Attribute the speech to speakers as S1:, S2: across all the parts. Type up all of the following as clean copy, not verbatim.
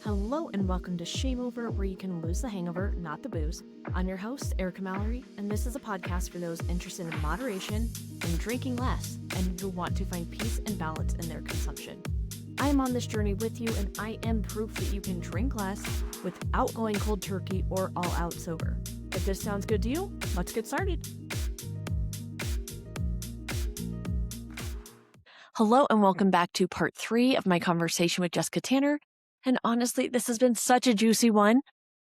S1: Hello and welcome to ShameOver, where you can lose the hangover, not the booze. I'm your host, Erica Mallery, and this is a podcast for those interested in moderation and drinking less, and who want to find peace and balance in their consumption. I am on this journey with you, and I am proof that you can drink less without going cold turkey or all out sober. If this sounds good to you, let's get started. Hello and welcome back to part 3 of my conversation with Jessica Tanir. And honestly, this has been such a juicy one.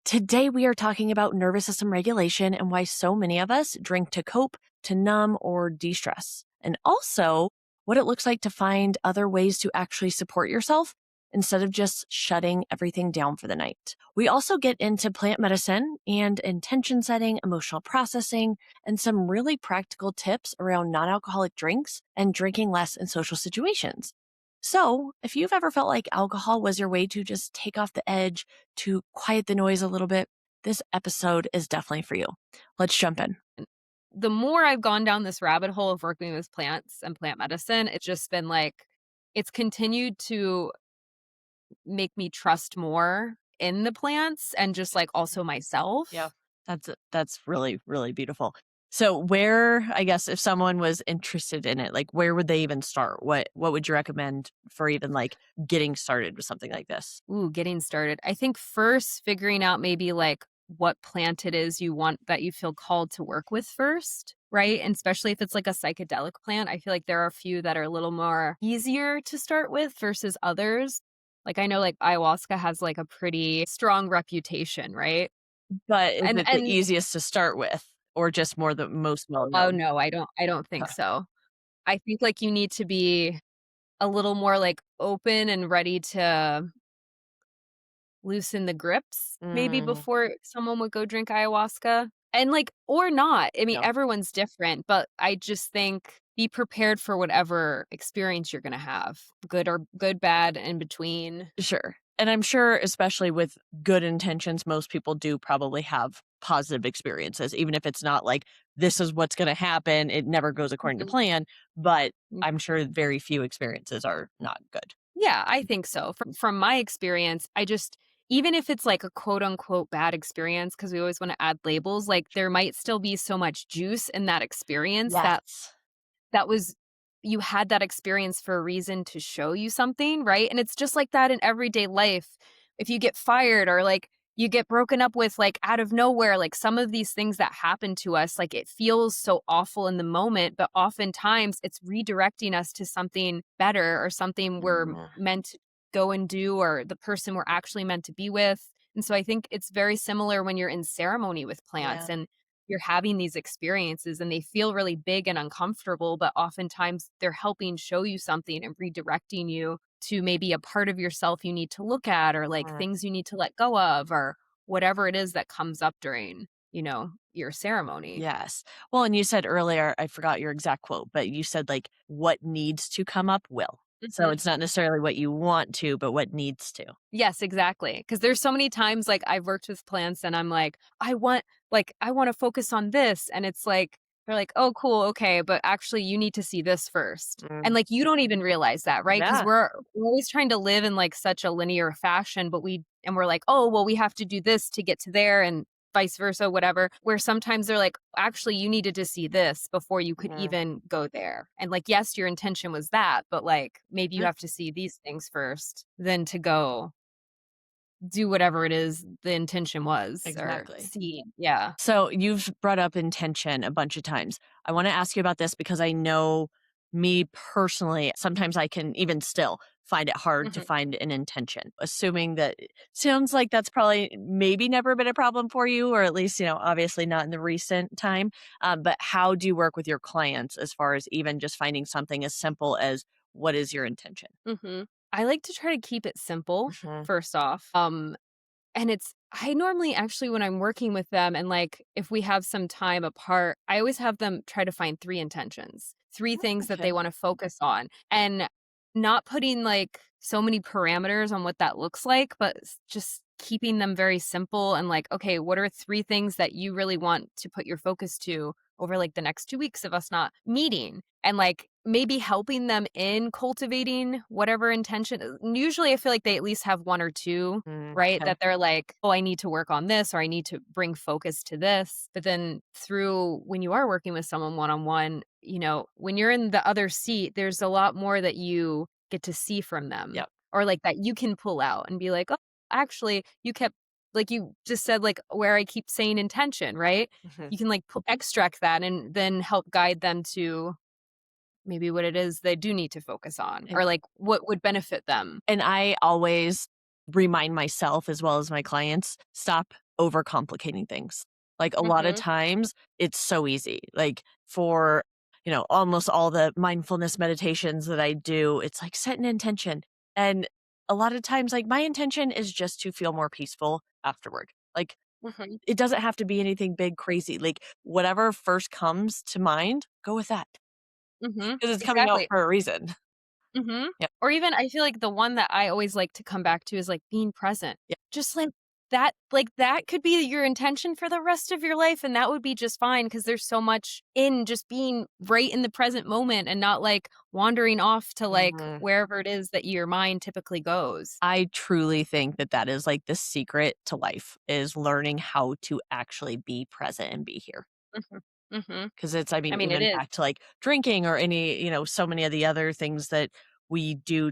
S1: Today, we are talking about nervous system regulation and why so many of us drink to cope, to numb, or de-stress. And also, what it looks like to find other ways to actually support yourself instead of just shutting everything down for the night. We also get into plant medicine and intention setting, emotional processing, and some really practical tips around non-alcoholic drinks and drinking less in social situations. So if you've ever felt like alcohol was your way to just take off the edge, to quiet the noise a little bit, this episode is definitely for you. Let's jump in.
S2: The more I've gone down this rabbit hole of working with plants and plant medicine, it's just been like, it's continued to make me trust more in the plants and just like also myself.
S1: Yeah, that's really, really beautiful. So where, I guess, if someone was interested in it, like where would they even start? What would you recommend for even like getting started with something like this?
S2: Getting started. I think first figuring out maybe like what plant it is you want that you feel called to work with first, right? And especially if it's like a psychedelic plant, I feel like there are a few that are a little more easier to start with versus others. Like I know like ayahuasca has like a pretty strong reputation, right?
S1: But is
S2: And
S1: it the easiest to start with or just more the most well
S2: oh
S1: known?
S2: no, I don't think
S1: Huh.
S2: so. I think like you need to be a little more like open and ready to loosen the grips maybe
S1: Mm,
S2: before someone would go drink ayahuasca. And like or not. I mean,
S1: yeah,
S2: everyone's different, but I just think be prepared for whatever experience you're going to have, good, bad, in between.
S1: sure. And I'm sure, especially with good intentions, most people do probably have positive experiences, even if it's not like this is what's going to happen. It never goes according to
S2: Mhm.
S1: plan, but
S2: Mm.
S1: I'm sure very few experiences are not good.
S2: Yeah, I think so. From my experience, I just even if it's like a quote unquote bad experience, because we always want to add labels, like there might still be so much juice in that experience that
S1: Yes.
S2: that was you had that experience for a reason to show you something, right? And it's just like that in everyday life. If you get fired or like you get broken up with like out of nowhere, like some of these things that happen to us, like it feels so awful in the moment, but oftentimes it's redirecting us to something better or something we're
S1: Mm,
S2: meant to go and do or the person we're actually meant to be with. And so I think it's very similar when you're in ceremony with plants
S1: yeah.
S2: and you're having these experiences and they feel really big and uncomfortable, but oftentimes they're helping show you something and redirecting you to maybe a part of yourself you need to look at or like
S1: Mm,
S2: things you need to let go of or whatever it is that comes up during, your ceremony.
S1: yes. Well, and you said earlier, I forgot your exact quote, but you said like what needs to come up will. So
S2: Mhm.
S1: it's not necessarily what you want to, but what needs to.
S2: Yes, exactly. Because there's so many times like I've worked with plants and I'm like, I want to focus on this. And it's like, they're like, oh, cool. Okay. But actually, you need to see this first. And
S1: Mm,
S2: like, you don't even realize that, right? Because
S1: yeah.
S2: we're always trying to live in like such a linear fashion, but we're like, oh, well, we have to do this to get to there and vice versa, whatever. Where sometimes they're like, actually, you needed to see this before you could
S1: Mm,
S2: even go there. And like, yes, your intention was that, but like, maybe you
S1: yeah,
S2: have to see these things first, then to go do whatever it is the intention was or
S1: exactly.
S2: see. Yeah.
S1: So you've brought up intention a bunch of times. I want to ask you about this because I know me personally, sometimes I can even still find it hard to
S2: Mhm.
S1: find an intention, assuming that sounds like that's probably maybe never been a problem for you, or at least, obviously not in the recent time. But how do you work with your clients as far as even just finding something as simple as what is your intention?
S2: Mhm. I like to try to keep it simple,
S1: Mhm.
S2: first off. And I normally actually, when I'm working with them and like if we have some time apart, I always have them try to find 3 intentions, 3 things that they
S1: Okay.
S2: wanna focus on, and not putting like so many parameters on what that looks like, but just keeping them very simple and like, okay, what are 3 things that you really want to put your focus to over like the next 2 weeks of us not meeting, and like maybe helping them in cultivating whatever intention. Usually I feel like they at least have one or two, right?
S1: Okay.
S2: That they're like, oh, I need to work on this, or I need to bring focus to this. But then through when you are working with someone one on one, when you're in the other seat, there's a lot more that you get to see from them,
S1: Yep.
S2: or like that you can pull out and be like, oh, actually, you kept, like you just said, like where I keep saying intention, right?
S1: Mhm.
S2: You can like extract that and then help guide them to maybe what it is they do need to focus on, or like what would benefit them.
S1: And I always remind myself as well as my clients, stop overcomplicating things. Like a lot of
S2: Mhm.
S1: times it's so easy. Like for, almost all the mindfulness meditations that I do, it's like set an intention. And a lot of times, like my intention is just to feel more peaceful afterward. Like
S2: Mhm.
S1: it doesn't have to be anything big, crazy. Like whatever first comes to mind, go with that
S2: Mhm.
S1: because it's coming out
S2: Exactly.
S1: for a reason.
S2: Mhm.
S1: Yep.
S2: Or even I feel like the one that I always like to come back to is, like, being present.
S1: Yep.
S2: Just that could be your intention for the rest of your life, and that would be just fine because there's so much in just being right in the present moment and not, like, wandering off to, like,
S1: Mhm.
S2: wherever it is that your mind typically goes.
S1: I truly think that that is like the secret to life is learning how to actually be present and be here.
S2: Mhm. Mhm.
S1: Because it's, I
S2: I
S1: mean,
S2: mean, it
S1: even
S2: is.
S1: back to like drinking or any, so many of the other things that we do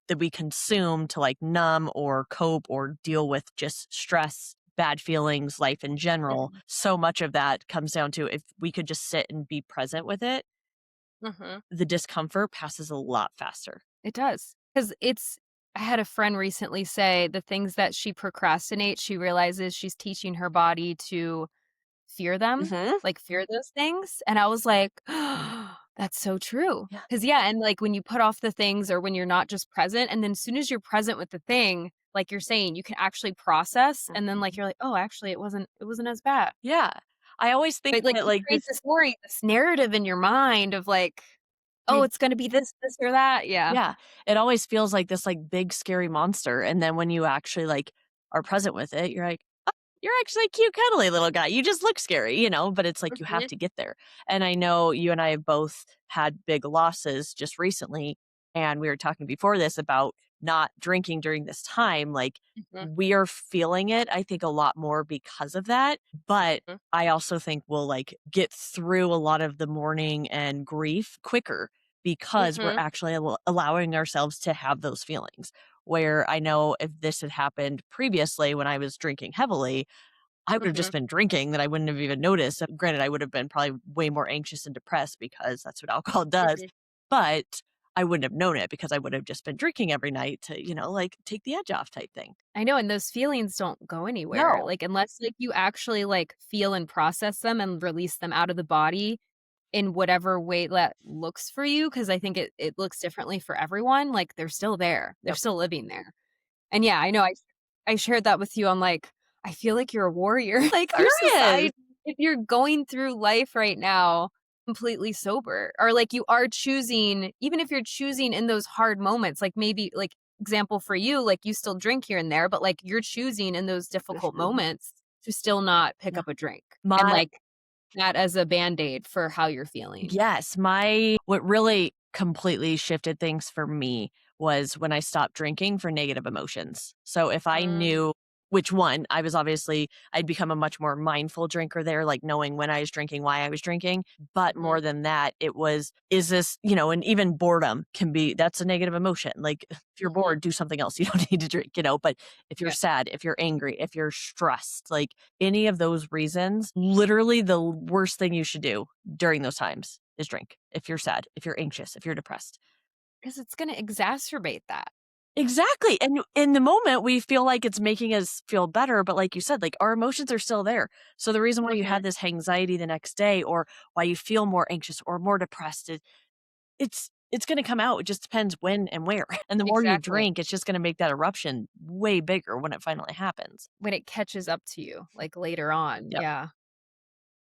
S1: that we consume to like numb or cope or deal with just stress, bad feelings, life in general.
S2: Mhm.
S1: So much of that comes down to if we could just sit and be present with it,
S2: Mhm.
S1: the discomfort passes a lot faster.
S2: It does, because I had a friend recently say the things that she procrastinates, she realizes she's teaching her body to fear them,
S1: Hmm.
S2: like, fear those things, and I was like, "That's so true."
S1: Yeah.
S2: Because yeah, and, like, when you put off the things or when you're not just present, and then as soon as you're present with the thing, like you're saying, you can actually process, and then, like,
S1: Mhm.
S2: you're like, "Oh, actually, it wasn't as bad."
S1: Yeah. I always think
S2: But, like,
S1: that
S2: you
S1: like
S2: create this story, this narrative in your mind of, like, "Oh,
S1: this
S2: it's gonna be this, or that." Yeah.
S1: Yeah, it always feels like this, like, big scary monster, and then when you actually, like, are present with it, you're like, "Oh, you're actually a cute, cuddly little guy. You just look scary," but it's like you have
S2: Mhm,
S1: to get there, and I know you and I have both had big losses just recently, and we were talking before this about not drinking during this time, like,
S2: mhm,
S1: we are feeling it, I think, a lot more because of that, but
S2: mhm,
S1: I also think we'll, like, get through a lot of the mourning and grief quicker because we're
S2: mhm,
S1: actually allowing ourselves to have those feelings. Where I know if this had happened previously when I was drinking heavily, I would have
S2: mhm,
S1: just been drinking that I wouldn't have even noticed. Granted, I would have been probably way more anxious and depressed because that's what alcohol does.
S2: mhm.
S1: But I wouldn't have known it because I would have just been drinking every night to, like take the edge off type thing.
S2: I know, and those feelings don't go anywhere,
S1: No.
S2: like, unless, like, you actually, like, feel and process them and release them out of the body in whatever way that looks for you, because I think it looks differently for everyone, like, they're still there, they're
S1: Yep.
S2: still living there. And yeah, I know I shared that with you. I'm like, "I feel like you're a warrior." Like, our
S1: Serious.
S2: society, if you're going through life right now completely sober, or, like, you are choosing, even if you're choosing in those hard moments, like, maybe, like, example for you, like, you still drink here and there, but, like, you're choosing in those difficult
S1: Mhm.
S2: moments to still not pick
S1: Yeah.
S2: up a drink, and,
S1: My
S2: like, that as a Band-Aid for how you're feeling.
S1: Yes, my what really completely shifted things for me was when I stopped drinking for negative emotions. So if I
S2: Mm,
S1: knew which one, I'd become a much more mindful drinker there, like knowing when I was drinking, why I was drinking. But
S2: mhm,
S1: more than that, it was, is this, and even boredom that's a negative emotion. Like if you're
S2: mhm,
S1: bored, do something else. You don't need to drink, but if you're
S2: yeah,
S1: sad, if you're angry, if you're stressed, like any of those reasons, literally the worst thing you should do during those times is drink. If you're sad, if you're anxious, if you're depressed.
S2: 'cause it's gonna exacerbate that.
S1: Exactly. And in the moment, we feel like it's making us feel better. But like you said, like our emotions are still there. So the reason why you
S2: Mhm,
S1: have this anxiety the next day or why you feel more anxious or more depressed, it's going to come out. It just depends when and where. And the more you
S2: exactly.
S1: drink, it's just going to make that eruption way bigger when it finally happens.
S2: When it catches up to you, like, later on,
S1: Yep.
S2: yeah.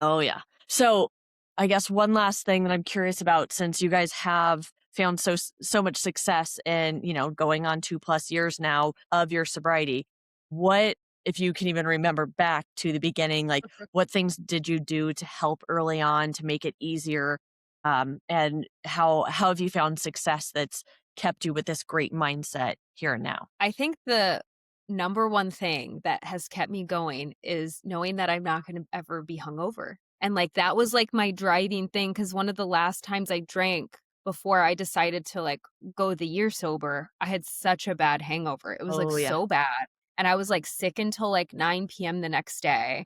S1: Oh, yeah. So, I guess one last thing that I'm curious about since you guys have found so much success in, going on 2+ years now of your sobriety, what if you can even remember back to the beginning, like what things did you do to help early on to make it easier? And how have you found success that's kept you with this great mindset here and now?
S2: I think the number one thing that has kept me going is knowing that I'm not gonna ever be hungover. And, like, that was, like, my driving thing. Because one of the last times I drank before I decided to, like, go the year sober, I had such a bad hangover. It was, like,
S1: Oh yeah.
S2: so bad, and I was, like, sick until, like, 9 p.m. the next day,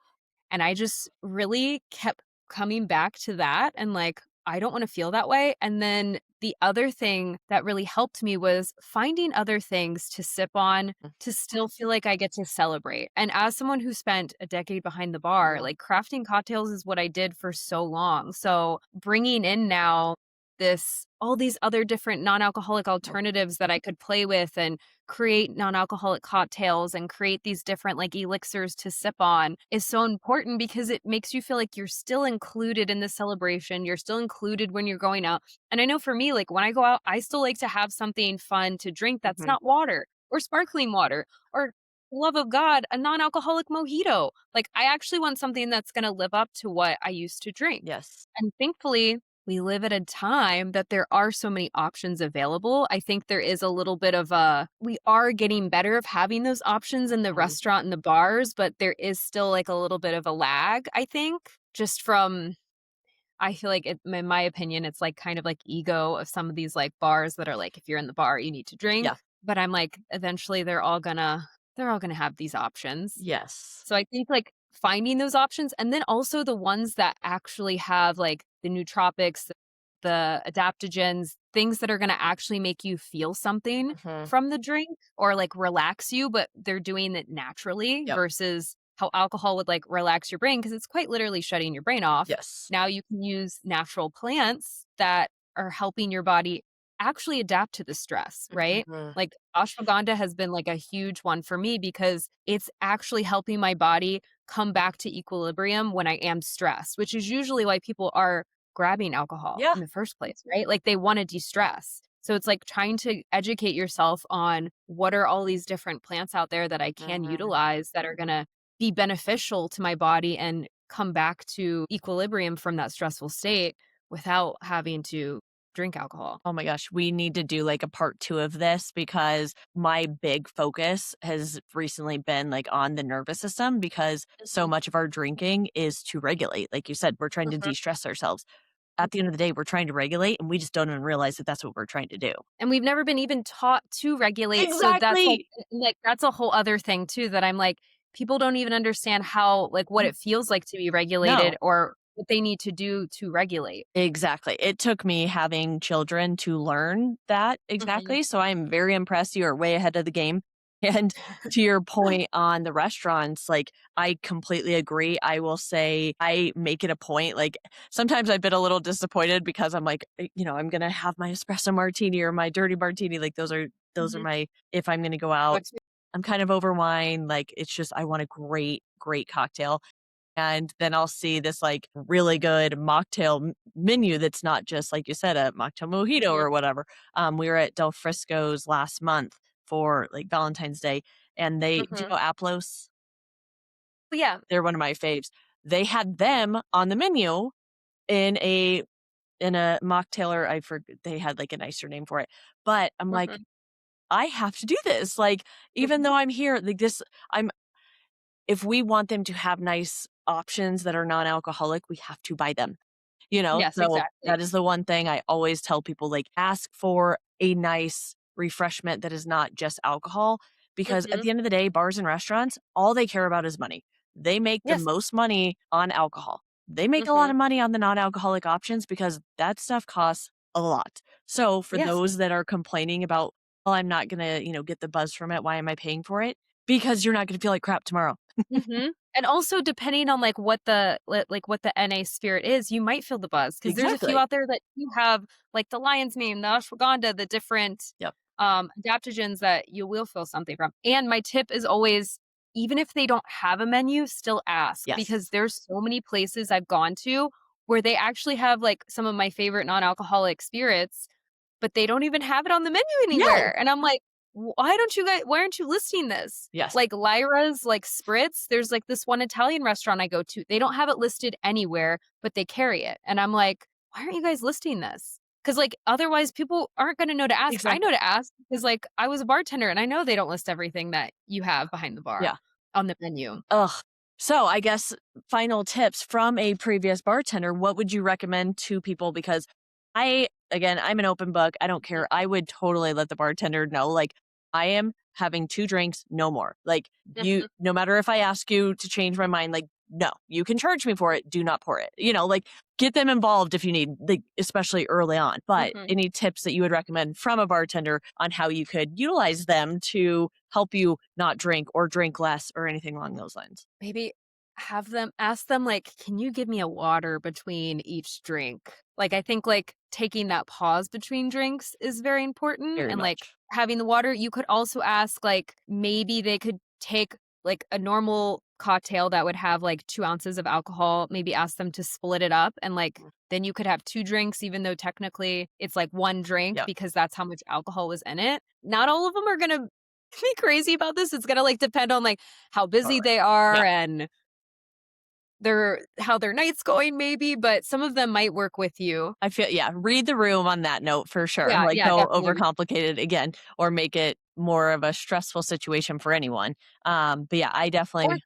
S2: and I just really kept coming back to that and, like, I don't wanna feel that way. And then the other thing that really helped me was finding other things to sip on to still feel like I get to celebrate. And as someone who spent a decade behind the bar,
S1: Yeah.
S2: like, crafting cocktails is what I did for so long. So bringing in now this all these other different non-alcoholic alternatives that I could play with and create non-alcoholic cocktails and create these different, like, elixirs to sip on is so important because it makes you feel like you're still included in the celebration, you're still included when you're going out. And I know for me, like, when I go out, I still like to have something fun to drink that's
S1: Mhm.
S2: not water or sparkling water or, love of God, a non-alcoholic mojito. Like, I actually want something that's gonna live up to what I used to drink.
S1: Yes.
S2: And thankfully, we live at a time that there are so many options available. I think there is a little bit of a we are getting better of having those options in the
S1: Mhm.
S2: restaurant and the bars, but there is still, like, a little bit of a lag, I think, just from I feel like in my opinion, it's, like, kind of like ego of some of these, like, bars that are like, if you're in the bar, you need to
S1: Yeah.
S2: drink. But I'm like, eventually they're all gonna have these options.
S1: Yes.
S2: So I think, like, finding those options and then also the ones that actually have, like, the nootropics, the adaptogens, things that are gonna actually make you feel something
S1: Mhm.
S2: from the drink or, like, relax you, but they're doing it naturally
S1: Yep.
S2: versus how alcohol would, like, relax your brain because it's quite literally shutting your brain off.
S1: Yes.
S2: Now you can use natural plants that are helping your body actually adapt to the stress, right?
S1: Mhm.
S2: Like, ashwagandha has been, like, a huge one for me because it's actually helping my body come back to equilibrium when I am stressed, which is usually why people are grabbing alcohol
S1: Yeah.
S2: in the first place, right? Like, they wanna de-stress. So it's like trying to educate yourself on what are all these different plants out there that I can
S1: Mhm.
S2: utilize that are gonna be beneficial to my body and come back to equilibrium from that stressful state without having to drink alcohol.
S1: Oh my gosh, we need to do like a part 2 of this because my big focus has recently been like on the nervous system because so
S2: Mhm,
S1: much of our drinking is to regulate. Like you said, we're trying to
S2: mhm,
S1: de-stress ourselves. At the end of the day, we're trying to regulate and we just don't even realize that that's what we're trying to do.
S2: and we've never been even taught to regulate, so that's
S1: Exactly.
S2: that's a whole other thing too that I'm like, people don't even understand how like, what
S1: Mm,
S2: it feels like to be regulated
S1: no.
S2: or what they need to do to regulate.
S1: Exactly. It took me having children to learn that
S2: Mhm,
S1: exactly, so I'm very impressed. You are way ahead of the game. And to your point on the restaurants, like, I completely agree. I will say I make it a point, like, sometimes I've been a little disappointed because I'm like, I'm gonna have my espresso martini or my dirty martini, like, those are
S2: mhm.
S1: my if I'm gonna go out,
S2: What's
S1: I'm kind of over wine, like, it's just I want a great, great cocktail. And then I'll see this, like, really good mocktail menu that's not just, like you said, a mocktail mojito
S2: Mhm,
S1: or whatever. We were at Del Frisco's last month for, like, Valentine's Day, and do you
S2: mhm.
S1: know Aplos?
S2: But yeah.
S1: They're one of my faves. They had them on the menu in a mocktail or I forget they had, like, a nicer name for it, but I'm like,
S2: Mhm,
S1: "I have to do this." Like, even
S2: mhm.
S1: though I'm here, like, this I'm if we want them to have nice options that are non-alcoholic, we have to buy them.
S2: Yes,
S1: So
S2: exactly.
S1: that is the one thing I always tell people, like, ask for a nice refreshment that is not just alcohol, because at
S2: Mhm.
S1: the end of the day, bars and restaurants, all they care about is money. They make the
S2: Yes.
S1: most money on alcohol. They make a lot
S2: Mhm.
S1: of money on the non-alcoholic options because that stuff costs a lot. So for
S2: Yes.
S1: those that are complaining about, "Well, I'm not gonna, get the buzz from it. Why am I paying for it?" Because you're not gonna feel like crap tomorrow.
S2: Mhm. And also depending on, like, what the NA spirit is, you might feel the buzz because there's a few
S1: Exactly.
S2: out there that do have, like, the lion's mane, the ashwagandha, the different,
S1: Yep.
S2: adaptogens that you will feel something from. And my tip is always, even if they don't have a menu, still ask because
S1: Yes.
S2: there's so many places I've gone to where they actually have, like, some of my favorite non-alcoholic spirits, but they don't even have it on the menu
S1: Yes.
S2: anywhere. And I'm like, why aren't you listing this?
S1: Yes.
S2: Like Lyra's, like Spritz, there's like this one Italian restaurant I go to. They don't have it listed anywhere, but they carry it. And I'm like, why aren't you guys listing this? Because like otherwise people aren't going to know to ask. I know
S1: Exactly.
S2: to ask because like I was a bartender and I know they don't list everything that you have behind the bar
S1: Yeah.
S2: on the menu.
S1: Ugh. So I guess final tips from a previous bartender, what would you recommend to people? Because again, I'm an open book. I don't care. I would totally let the bartender know, like, I am having 2 drinks, no more. Like,
S2: Mhm,
S1: no matter if I ask you to change my mind, like, no, you can charge me for it. Do not pour it. Like, get them involved if you need, like, especially early on. But
S2: mhm.
S1: any tips that you would recommend from a bartender on how you could utilize them to help you not drink or drink less or anything along those lines?
S2: Maybe ask them, like, "Can you give me a water between each drink?" Like, I think, like, taking that pause between drinks is very important,
S1: Very
S2: and, like,
S1: much.
S2: having the water. You could also ask, like, maybe they could take, like, a normal cocktail that would have, like, 2 ounces of alcohol, maybe ask them to split it up, and, like, then you could have 2 drinks even though technically it's, like, 1 drink
S1: Yeah,
S2: because that's how much alcohol was in it. Not all of them are gonna be crazy about this. It's gonna, like, depend on, like, how busy
S1: totally.
S2: they
S1: Yeah.
S2: are and how their night's going maybe, but some of them might work with you.
S1: I feel yeah, read the room on that note for sure.
S2: Yeah,
S1: Like,
S2: yeah,
S1: don't
S2: definitely.
S1: overcomplicate it again or make it more of a stressful situation for anyone. But yeah, I
S2: Or
S1: definitely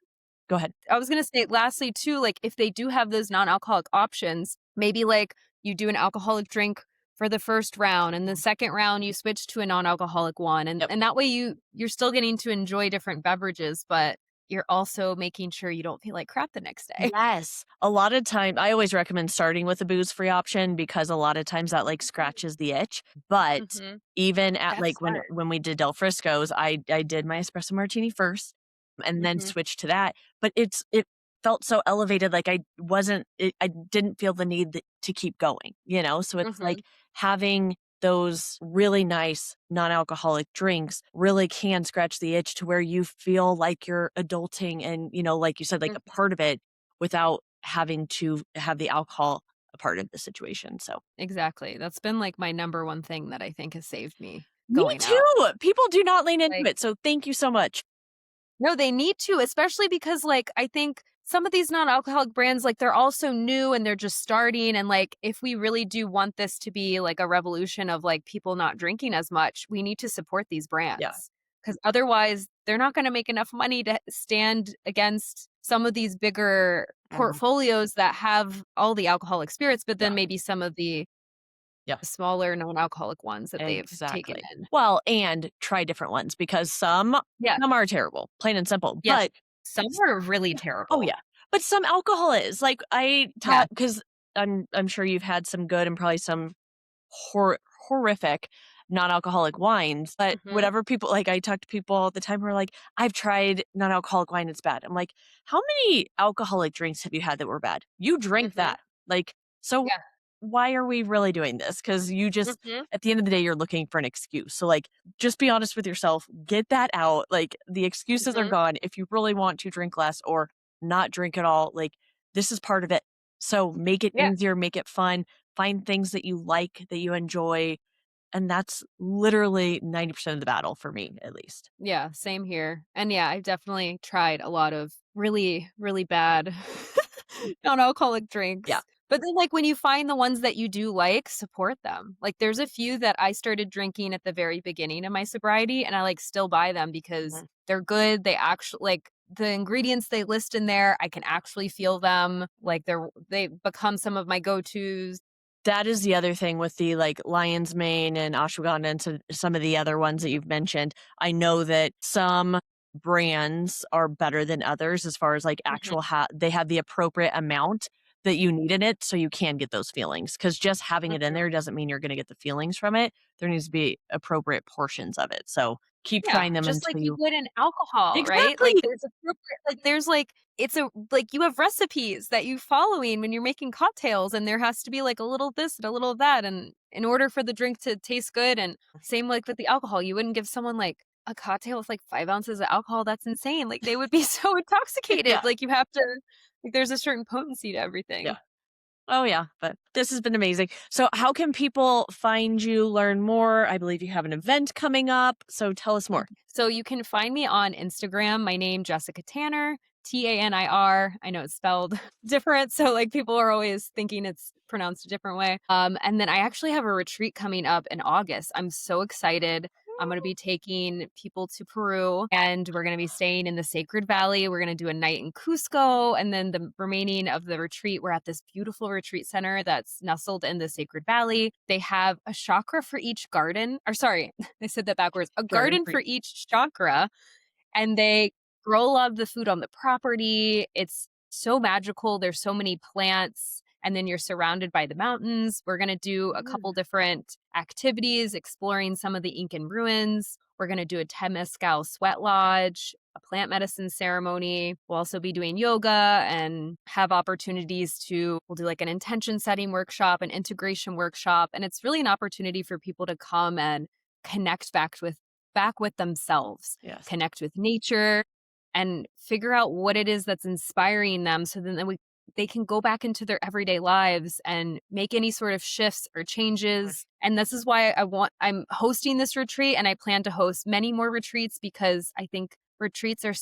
S1: go ahead.
S2: I was gonna say lastly too, like, if they do have those non-alcoholic options, maybe, like, you do an alcoholic drink for the first round, and the
S1: Mhm.
S2: second round you switch to a non-alcoholic one, and
S1: Yep.
S2: that way you're still getting to enjoy different beverages, but you're also making sure you don't feel like crap the next day.
S1: Yes. A lot of time I always recommend starting with a booze-free option because a lot of times that, like, scratches the itch, but
S2: Mhm.
S1: even at,
S2: That's
S1: like, when
S2: smart.
S1: when we did Del Frisco's, I did my espresso martini first and then
S2: Mhm,
S1: switched to that, but it felt so elevated, like, I didn't feel the need to keep going? So it's like
S2: mhm,
S1: having those really nice non-alcoholic drinks really can scratch the itch to where you feel like you're adulting and like you said, like, a
S2: mhm.
S1: part of it without having to have the alcohol a part of the situation, so
S2: Exactly. That's been, like, my number one thing that I think has saved me
S1: me
S2: going out.
S1: too! People do not lean into
S2: Like
S1: it, so thank you so much.
S2: no, they need to, especially because, like, I think some of these non-alcoholic brands, like, they're all so new and they're just starting, and, like, if we really do want this to be, like, a revolution of, like, people not drinking as much, we need to support these
S1: Yeah,
S2: brands because otherwise they're not gonna make enough money to stand against some of these bigger
S1: mhm,
S2: portfolios that have all the alcoholic spirits, but
S1: yeah,
S2: then maybe some of the
S1: yeah.
S2: smaller non-alcoholic ones that they've taken
S1: Exactly.
S2: in.
S1: Well, and try different ones because some
S2: Yeah,
S1: some are terrible, plain and simple,
S2: yes.
S1: but
S2: Some
S1: s
S2: are really
S1: oh,
S2: terrible.
S1: yeah, but some alcohol is, like, I
S2: Yeah.
S1: taught because I'm sure you've had some good and probably some horrific non-alcoholic wines, but
S2: Mhm,
S1: whatever people like, I talk to people all the time who are like, "I've tried non-alcoholic wine, it's bad." I'm like, "How many alcoholic drinks have you had that were bad? You drink
S2: mhm.
S1: that." Like, so
S2: Yeah.
S1: why are we really doing this? Because you just
S2: Mhm,
S1: at the end of the day, you're looking for an excuse. So, like, just be honest with yourself, get that out. Like, the excuses are
S2: mhm.
S1: gone. If you really want to drink less or not drink at all, like, this is part of it. So, make it
S2: Yeah,
S1: easier, make it fun, find things that you like, that you enjoy. And that's literally 90% of the battle for me, at least.
S2: yeah, same here. And yeah, I've definitely tried a lot of really, really bad non-alcoholic
S1: Yeah.
S2: drinks. But then, like, when you find the ones that you do like, support them. Like, there's a few that I started drinking at the very beginning of my sobriety, and I, like, still buy them because
S1: Mhm.
S2: they're good. They actually like, the ingredients they list in there, I can actually feel them. Like, they become some of my go-tos.
S1: That is the other thing with the, like, lion's mane and ashwagandha and some of the other ones that you've mentioned. I know that some brands are better than others as far as, like,
S2: Mhm,
S1: actual they have the appropriate amount that you need in it so you can get those feelings. Because just having it in
S2: mhm.
S1: there doesn't mean you're gonna get the feelings from it. There needs to be appropriate portions of it. So, keep
S2: Yeah,
S1: trying them
S2: just like
S1: until
S2: you
S1: you
S2: would in alcohol, right? Like,
S1: exactly!
S2: there's appropriate like, there's, like it's a like, you have recipes that you following when you're making cocktails, and there has to be, like, a little this and a little that, and in order for the drink to taste good, and same, like, with the alcohol, you wouldn't give someone, like, a cocktail with, like, 5 ounces of alcohol, that's insane, like, they would be so
S1: Yeah,
S2: intoxicated, like, you have to like, there's a certain potency to
S1: yeah.
S2: everything.
S1: Oh, yeah, but this has been amazing. So, how can people find you, learn more? I believe you have an event coming up. So, tell us more.
S2: So you can find me on Instagram. My name, Jessica Tanir, Tanir. I know it's spelled different. So like people are always thinking it's pronounced a different way. And then I actually have a retreat coming up in August. I'm so excited. I'm going to be taking people to Peru and we're going to be staying in the Sacred Valley. We're going to do a night in Cusco. And then the remaining of the retreat, we're at this beautiful retreat center that's nestled in the Sacred Valley. They have a chakra for each garden. Or sorry, I said that backwards. A
S1: Garden
S2: garden
S1: for
S2: for each chakra. And they grow a lot of the food on the property. It's so magical. There's so many plants. And then you're surrounded by the mountains. We're going to do a couple different activities, exploring some of the Incan ruins. We're going to do a Temescal sweat lodge, a plant medicine ceremony. We'll also be doing yoga and have opportunities we'll do like an intention setting workshop, an integration workshop. And it's really an opportunity for people to come and connect back with themselves,
S1: Yes.
S2: connect with nature, and figure out what it is that's inspiring them so then they can go back into their everyday lives and make any sort of shifts or changes. And this is why I'm hosting this retreat, and I plan to host many more retreats because I think retreats are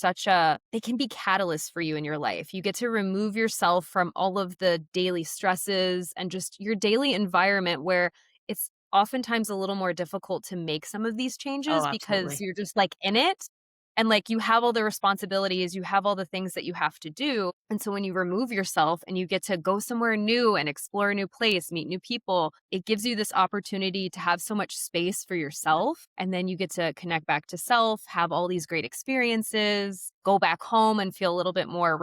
S2: they can be catalysts for you in your life. You get to remove yourself from all of the daily stresses and just your daily environment where it's oftentimes a little more difficult to make some of these
S1: Oh,
S2: changes because
S1: absolutely.
S2: you're just like in it. And like you have all the responsibilities, you have all the things that you have to do. And so when you remove yourself and you get to go somewhere new and explore a new place, meet new people, it gives you this opportunity to have so much space for yourself. And then you get to connect back to self, have all these great experiences, go back home and feel a little bit more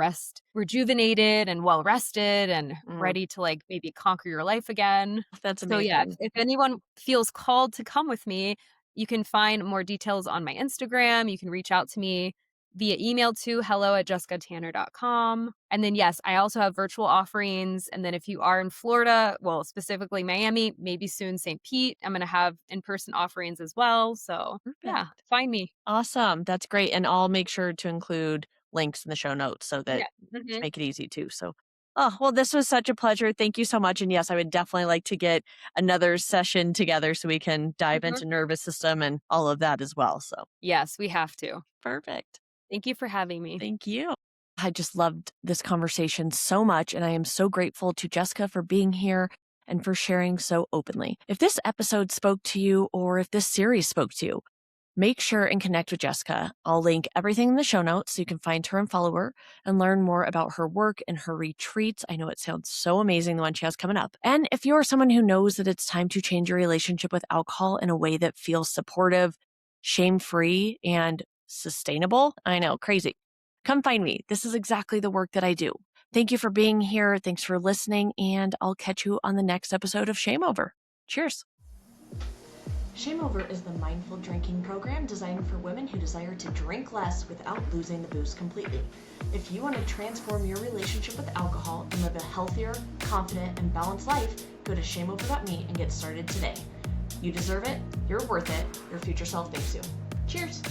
S2: rejuvenated and well rested and ready to like maybe conquer your life again.
S1: That's
S2: So yeah,
S1: amazing.
S2: if anyone feels called to come with me, you can find more details on my Instagram. You can reach out to me via email to hello@jessicatanir.com. And then, yes, I also have virtual offerings. And then if you are in Florida, well, specifically Miami, maybe soon St. Pete, I'm going to have in-person offerings as well. So yeah,
S1: Perfect.
S2: find me.
S1: Awesome. That's great. And I'll make sure to include links in the show notes so that
S2: Yeah.
S1: to
S2: Mhm.
S1: make it easy too. So, oh, well, this was such a pleasure. Thank you so much. And yes, I would definitely like to get another session together so we can dive
S2: Mhm.
S1: into nervous system and all of that as well. So,
S2: Yes, we have to.
S1: perfect.
S2: Thank you for having me.
S1: Thank you. I just loved this conversation so much. And I am so grateful to Jessica for being here and for sharing so openly. If this episode spoke to you or if this series spoke to you, make sure and connect with Jessica. I'll link everything in the show notes so you can find her and follow her and learn more about her work and her retreats. I know it sounds so amazing, the one she has coming up. And if you're someone who knows that it's time to change your relationship with alcohol in a way that feels supportive, shame-free, and sustainable, I know, crazy, come find me. This is exactly the work that I do. Thank you for being here. Thanks for listening. And I'll catch you on the next episode of ShameOver. Cheers. ShameOver is the mindful drinking program designed for women who desire to drink less without losing the booze completely. If you want to transform your relationship with alcohol and live a healthier, confident, and balanced life, go to shameover.me and get started today. You deserve it, you're worth it, your future self thanks you. Cheers!